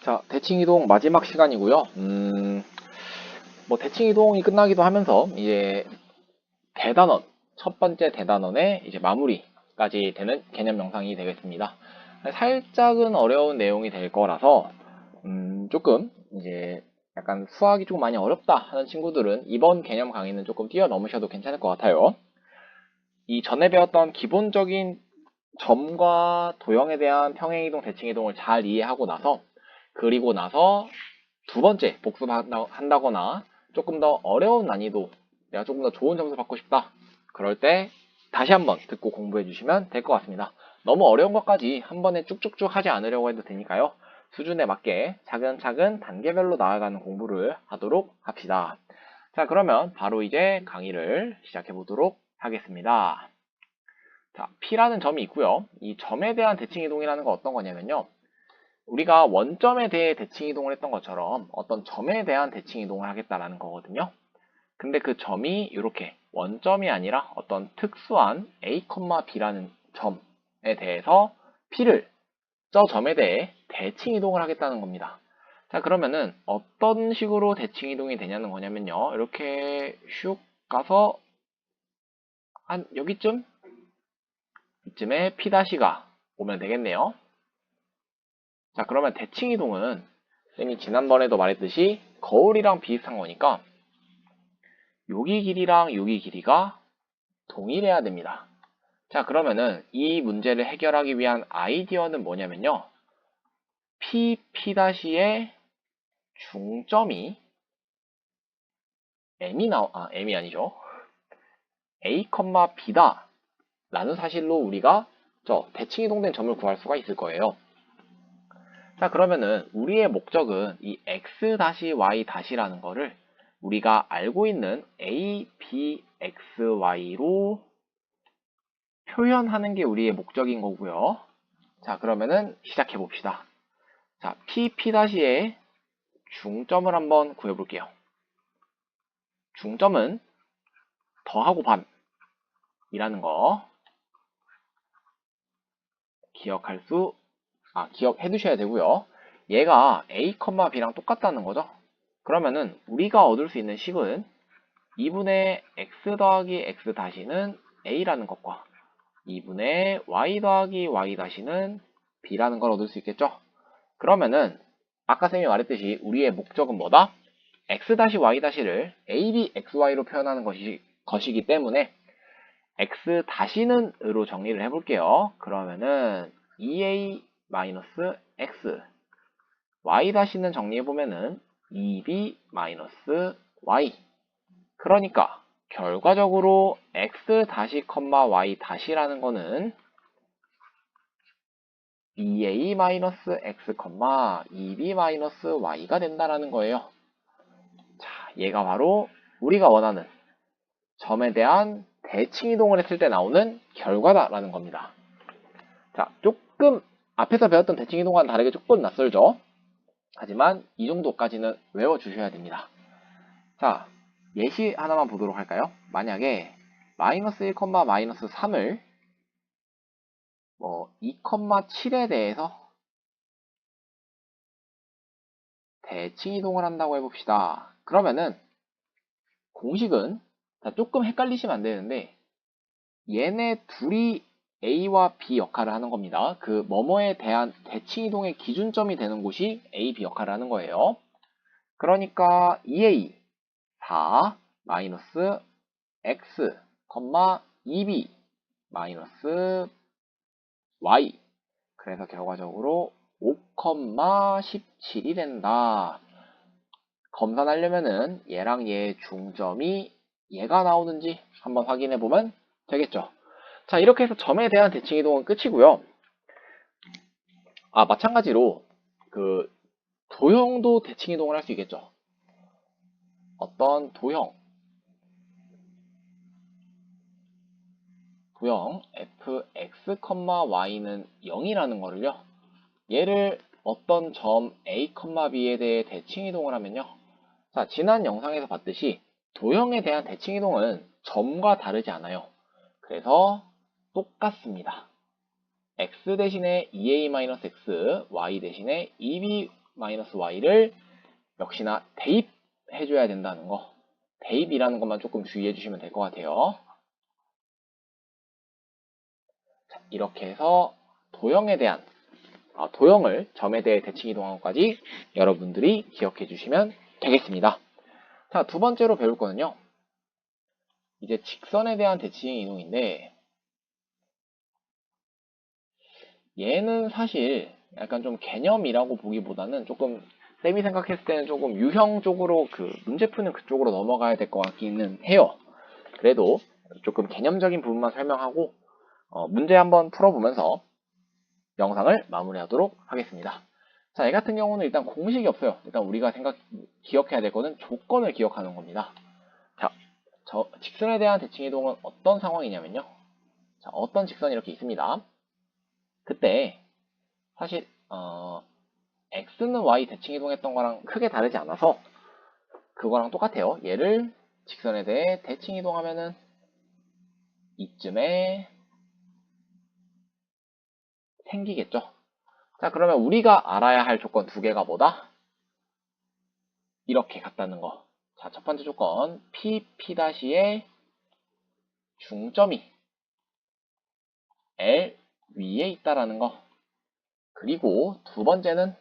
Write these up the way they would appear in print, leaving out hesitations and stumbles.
자, 대칭 이동 마지막 시간이고요. 뭐 대칭 이동이 끝나기도 하면서 이제 대단원, 첫 번째 대단원의 이제 마무리까지 되는 개념 영상이 되겠습니다. 살짝은 어려운 내용이 될 거라서 조금 이제 약간 수학이 조금 많이 어렵다 하는 친구들은 이번 개념 강의는 조금 뛰어넘으셔도 괜찮을 것 같아요. 이 전에 배웠던 기본적인 점과 도형에 대한 평행이동, 대칭이동을 잘 이해하고 나서 그리고 나서 두 번째 복습한다거나 조금 더 어려운 난이도, 내가 조금 더 좋은 점수 받고 싶다. 그럴 때 다시 한번 듣고 공부해 주시면 될 것 같습니다. 너무 어려운 것까지 한 번에 쭉쭉쭉 하지 않으려고 해도 되니까요. 수준에 맞게 차근차근 단계별로 나아가는 공부를 하도록 합시다. 자, 그러면 바로 이제 강의를 시작해 보도록 하겠습니다. 자, P라는 점이 있고요. 이 점에 대한 대칭 이동이라는 건 어떤 거냐면요. 우리가 원점에 대해 대칭 이동을 했던 것처럼 어떤 점에 대한 대칭 이동을 하겠다라는 거거든요. 근데 그 점이 이렇게 원점이 아니라 어떤 특수한 A, B라는 점에 대해서 P를 저 점에 대해 대칭 이동을 하겠다는 겁니다. 자, 그러면은 어떤 식으로 대칭 이동이 되냐는 거냐면요. 이렇게 슉 가서 한 여기쯤 이쯤에 P'가 오면 되겠네요. 자, 그러면 대칭 이동은 쌤이 지난번에도 말했듯이 거울이랑 비슷한 거니까 여기 길이랑 여기 길이가 동일해야 됩니다. 자, 그러면은 이 문제를 해결하기 위한 아이디어는 뭐냐면요. P'의 중점이 M이 아니죠. A, B다 라는 사실로 우리가 저 대칭 이동된 점을 구할 수가 있을 거예요. 자, 그러면은 우리의 목적은 이 x-y-라는 거를 우리가 알고 있는 a, b, x, y로 표현하는 게 우리의 목적인 거고요. 자, 그러면은 시작해 봅시다. 자, P'의 중점을 한번 구해볼게요. 중점은 더하고 반이라는 거 기억해 두셔야 되고요. 얘가 a, b랑 똑같다는 거죠. 그러면은 우리가 얻을 수 있는 식은 2분의 x 더하기 x 다시는 a라는 것과 2분의 y 더하기 y 다시는 b라는 걸 얻을 수 있겠죠. 그러면은 아까 쌤이 말했듯이 우리의 목적은 뭐다? x 다시 y 다시를 a, b, x, y로 표현하는 것이기 때문에 x 다시는 으로 정리를 해볼게요. 그러면은 2a 마이너스 x y 다시는 정리해보면은 2b 마이너스 y. 그러니까 결과적으로 x 다시 y 다시라는 거는 2a 마이너스 x 2b 마이너스 y가 된다라는 거예요. 자, 얘가 바로 우리가 원하는 점에 대한 대칭 이동을 했을 때 나오는 결과다라는 겁니다. 자, 조금 앞에서 배웠던 대칭 이동과는 다르게 조금 낯설죠? 하지만 이 정도까지는 외워주셔야 됩니다. 자, 예시 하나만 보도록 할까요? 만약에 마이너스 1, 마이너스 3을 2,7에 대해서 대칭 이동을 한다고 해봅시다. 그러면은 공식은 조금 헷갈리시면 안 되는데 얘네 둘이 A와 B 역할을 하는 겁니다. 그 뭐뭐에 대한 대칭 이동의 기준점이 되는 곳이 A, B 역할을 하는 거예요. 그러니까 2A 4 마이너스 X, 2B 마이너스 Y. 그래서 결과적으로 5, 17이 된다. 검산하려면은 얘랑 얘의 중점이 얘가 나오는지 한번 확인해 보면 되겠죠. 자, 이렇게 해서 점에 대한 대칭 이동은 끝이고요. 마찬가지로 그 도형도 대칭 이동을 할 수 있겠죠. 어떤 도형 fx, y는 0이라는 거를요. 얘를 어떤 점 a, b에 대해 대칭 이동을 하면요. 자, 지난 영상에서 봤듯이 도형에 대한 대칭 이동은 점과 다르지 않아요. 그래서 똑같습니다. x 대신에 2a-x, y 대신에 2b 마이너스 y를 역시나 대입해줘야 된다는 거. 대입이라는 것만 조금 주의해 주시면 될 것 같아요. 자, 이렇게 해서 도형에 대한 도형을 점에 대해 대칭 이동한 것까지 여러분들이 기억해 주시면 되겠습니다. 자, 두 번째로 배울 거는요. 이제 직선에 대한 대칭 이동인데 얘는 사실 약간 좀 개념이라고 보기보다는 조금 쌤이 생각했을 때는 조금 유형 쪽으로 문제 푸는 그쪽으로 넘어가야 될 것 같기는 해요. 그래도 조금 개념적인 부분만 설명하고 문제 한번 풀어보면서 영상을 마무리하도록 하겠습니다. 자, 얘 같은 경우는 일단 공식이 없어요. 일단 우리가 기억해야 될 거는 조건을 기억하는 겁니다. 자, 직선에 대한 대칭 이동은 어떤 상황이냐면요. 자, 어떤 직선이 이렇게 있습니다. 그때 사실 x는 y 대칭 이동했던 거랑 크게 다르지 않아서 그거랑 똑같아요. 얘를 직선에 대해 대칭 이동하면은 이쯤에 생기겠죠. 자, 그러면 우리가 알아야 할 조건 두 개가 뭐다? 이렇게 같다는 거. 자, 첫 번째 조건 P''의 중점이 L 위에 있다라는 거. 그리고 두 번째는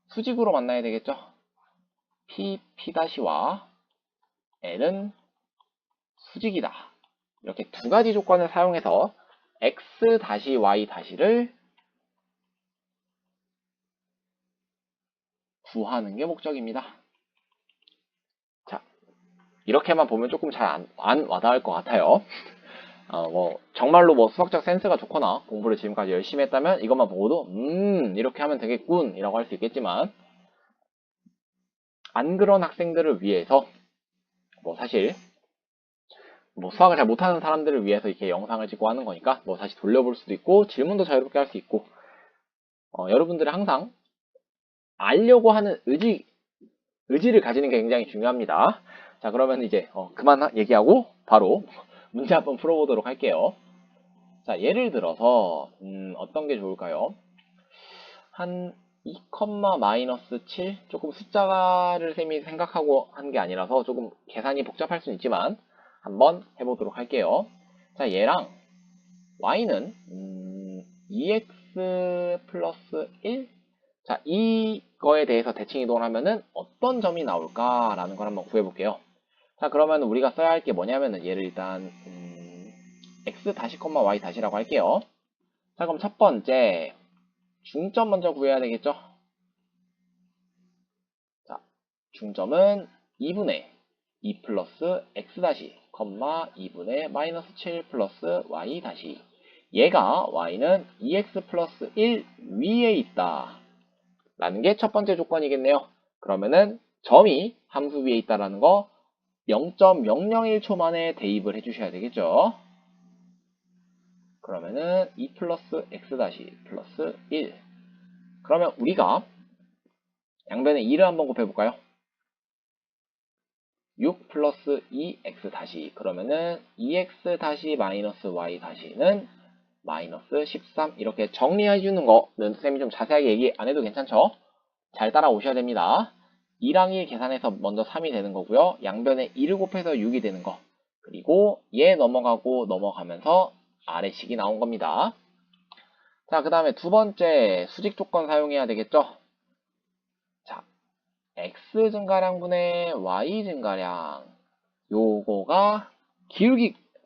수직으로 만나야 되겠죠. P''와 L은 수직이다. 이렇게 두 가지 조건을 사용해서 x-y-를 구하는 게 목적입니다. 자, 이렇게만 보면 조금 잘 안 와닿을 것 같아요. 정말로 수학적 센스가 좋거나 공부를 지금까지 열심히 했다면 이것만 보고도 이렇게 하면 되겠군 이라고 할 수 있겠지만 안 그런 학생들을 위해서 사실 수학을 잘 못하는 사람들을 위해서 이렇게 영상을 찍고 하는 거니까 다시 돌려볼 수도 있고 질문도 자유롭게 할 수 있고 여러분들이 항상 알려고 하는 의지를 가지는 게 굉장히 중요합니다. 자, 그러면 이제 그만 얘기하고 바로 문제 한번 풀어보도록 할게요. 자, 예를 들어서 어떤 게 좋을까요? 한 2,-7 조금 숫자를 쌤이 생각하고 한 게 아니라서 조금 계산이 복잡할 수는 있지만 한번 해보도록 할게요. 자, 얘랑 y는 2x 플러스 1. 자, 이거에 대해서 대칭 이동을 하면은 어떤 점이 나올까라는 걸 한번 구해볼게요. 자, 그러면 우리가 써야 할 게 뭐냐면은 얘를 일단 x 다시 y 다시라고 할게요. 자, 그럼 첫 번째 중점 먼저 구해야 되겠죠? 자, 중점은 2분의 2 플러스 x 다시, 2분의 마이너스 7 플러스 y 다시. 얘가 y는 2x 플러스 1 위에 있다. 라는 게 첫 번째 조건이겠네요. 그러면은 점이 함수 위에 있다라는 거 0.001초 만에 대입을 해주셔야 되겠죠. 그러면은 2 플러스 x 다시 플러스 1. 그러면 우리가 양변에 2를 한번 곱해볼까요? 6 플러스 2x 다시. 그러면은 2x 다시 마이너스 y 다시는 마이너스 13. 이렇게 정리해주는 거는 쌤이 좀 자세하게 얘기 안 해도 괜찮죠? 잘 따라오셔야 됩니다. 2랑 1 계산해서 먼저 3이 되는 거고요. 양변에 2를 곱해서 6이 되는 거. 그리고 얘 넘어가고 넘어가면서 아래식이 나온 겁니다. 자, 그 다음에 두 번째 수직 조건 사용해야 되겠죠? 자, x 증가량분의 y 증가량. 요거가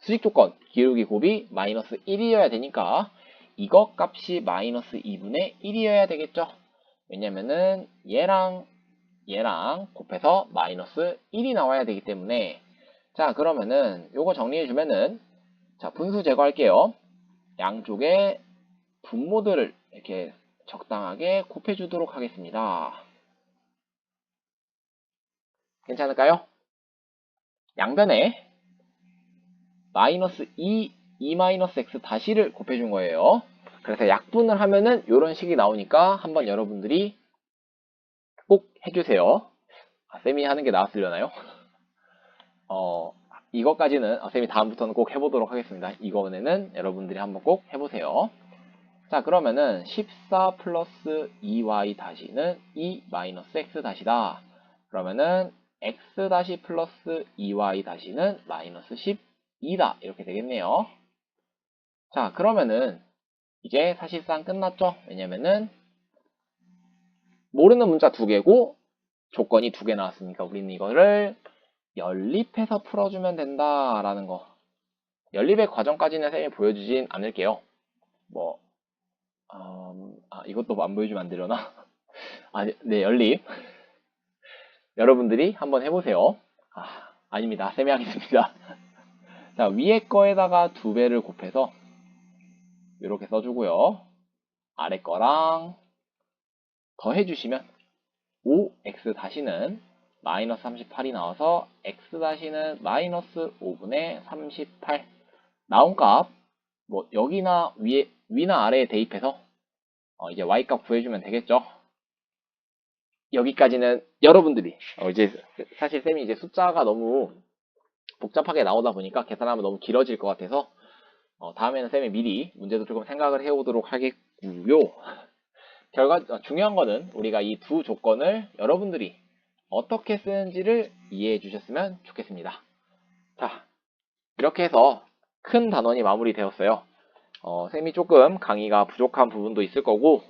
수직 조건, 기울기 곱이 마이너스 1이어야 되니까 이거 값이 마이너스 2분의 1이어야 되겠죠? 왜냐면은 얘랑 곱해서 마이너스 1이 나와야 되기 때문에. 자, 그러면은 요거 정리해주면은 자, 분수 제거할게요. 양쪽에 분모들을 이렇게 적당하게 곱해주도록 하겠습니다. 괜찮을까요? 양변에 마이너스 2x 다시를 곱해준 거예요. 그래서 약분을 하면은 이런 식이 나오니까 한번 여러분들이 꼭 해주세요. 쌤이 하는 게 나았으려나요? 이것까지는 쌤이 다음부터는 꼭 해보도록 하겠습니다. 이거는 여러분들이 한번 꼭 해보세요. 자, 그러면은 14 플러스 2y 다시는 2 마이너스 x 다시다. 그러면은 x 다시 플러스 2y 다시는 마이너스 12다. 이렇게 되겠네요. 자, 그러면은 이제 사실상 끝났죠? 왜냐면은 모르는 문자 2개고 조건이 2개 나왔으니까 우리는 이거를 연립해서 풀어주면 된다라는 거. 연립의 과정까지는 쌤이 보여주진 않을게요. 뭐, 이것도 안 보여주면 안 되려나? 네, 연립. 여러분들이 한번 해보세요. 아닙니다. 쌤이 하겠습니다. 자, 위에 거에다가 2배를 곱해서 이렇게 써주고요. 아래 거랑 더해주시면 5x 다시는 마이너스 38이 나와서 x 다시는 마이너스 5분의 38 나온 값, 뭐 여기나 위나 아래에 대입해서 이제 y 값 구해주면 되겠죠. 여기까지는 여러분들이 이제 사실 쌤이 이제 숫자가 너무 복잡하게 나오다 보니까 계산하면 너무 길어질 것 같아서 다음에는 쌤이 미리 문제도 조금 생각을 해오도록 하겠고요. 중요한 거는 우리가 이 두 조건을 여러분들이 어떻게 쓰는지를 이해해 주셨으면 좋겠습니다. 자, 이렇게 해서 큰 단원이 마무리되었어요. 쌤이 조금 강의가 부족한 부분도 있을 거고,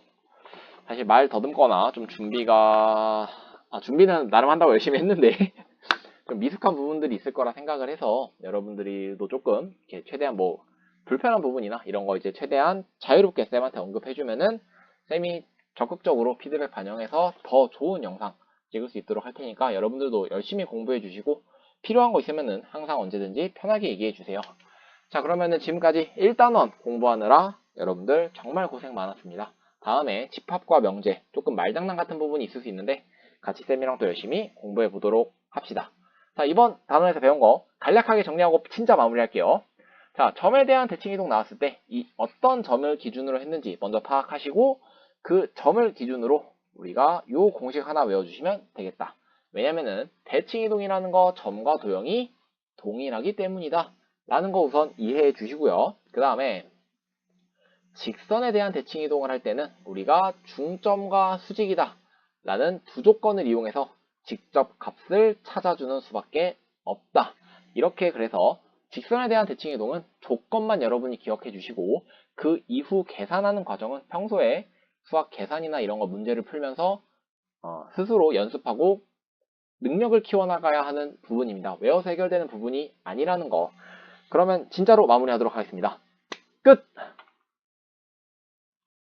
사실 말 더듬거나 좀 준비는 나름 한다고 열심히 했는데, 좀 미숙한 부분들이 있을 거라 생각을 해서 여러분들도 조금 이렇게 최대한 뭐 불편한 부분이나 이런 거 이제 최대한 자유롭게 쌤한테 언급해주면은 쌤이 적극적으로 피드백 반영해서 더 좋은 영상 찍을 수 있도록 할 테니까 여러분들도 열심히 공부해 주시고 필요한 거 있으면은 항상 언제든지 편하게 얘기해 주세요. 자, 그러면은 지금까지 1단원 공부하느라 여러분들 정말 고생 많았습니다. 다음에 집합과 명제 조금 말장난 같은 부분이 있을 수 있는데 같이 쌤이랑 또 열심히 공부해 보도록 합시다. 자, 이번 단원에서 배운 거 간략하게 정리하고 진짜 마무리할게요. 자, 점에 대한 대칭이동 나왔을 때 이 어떤 점을 기준으로 했는지 먼저 파악하시고 그 점을 기준으로 우리가 요 공식 하나 외워주시면 되겠다. 왜냐면은 대칭이동이라는 거 점과 도형이 동일하기 때문이다 라는 거 우선 이해해 주시고요. 그 다음에 직선에 대한 대칭이동을 할 때는 우리가 중점과 수직이다 라는 두 조건을 이용해서 직접 값을 찾아주는 수밖에 없다. 이렇게 그래서 직선에 대한 대칭이동은 조건만 여러분이 기억해 주시고 그 이후 계산하는 과정은 평소에 수학 계산이나 이런 거 문제를 풀면서 스스로 연습하고 능력을 키워나가야 하는 부분입니다. 외워서 해결되는 부분이 아니라는 거. 그러면 진짜로 마무리하도록 하겠습니다. 끝!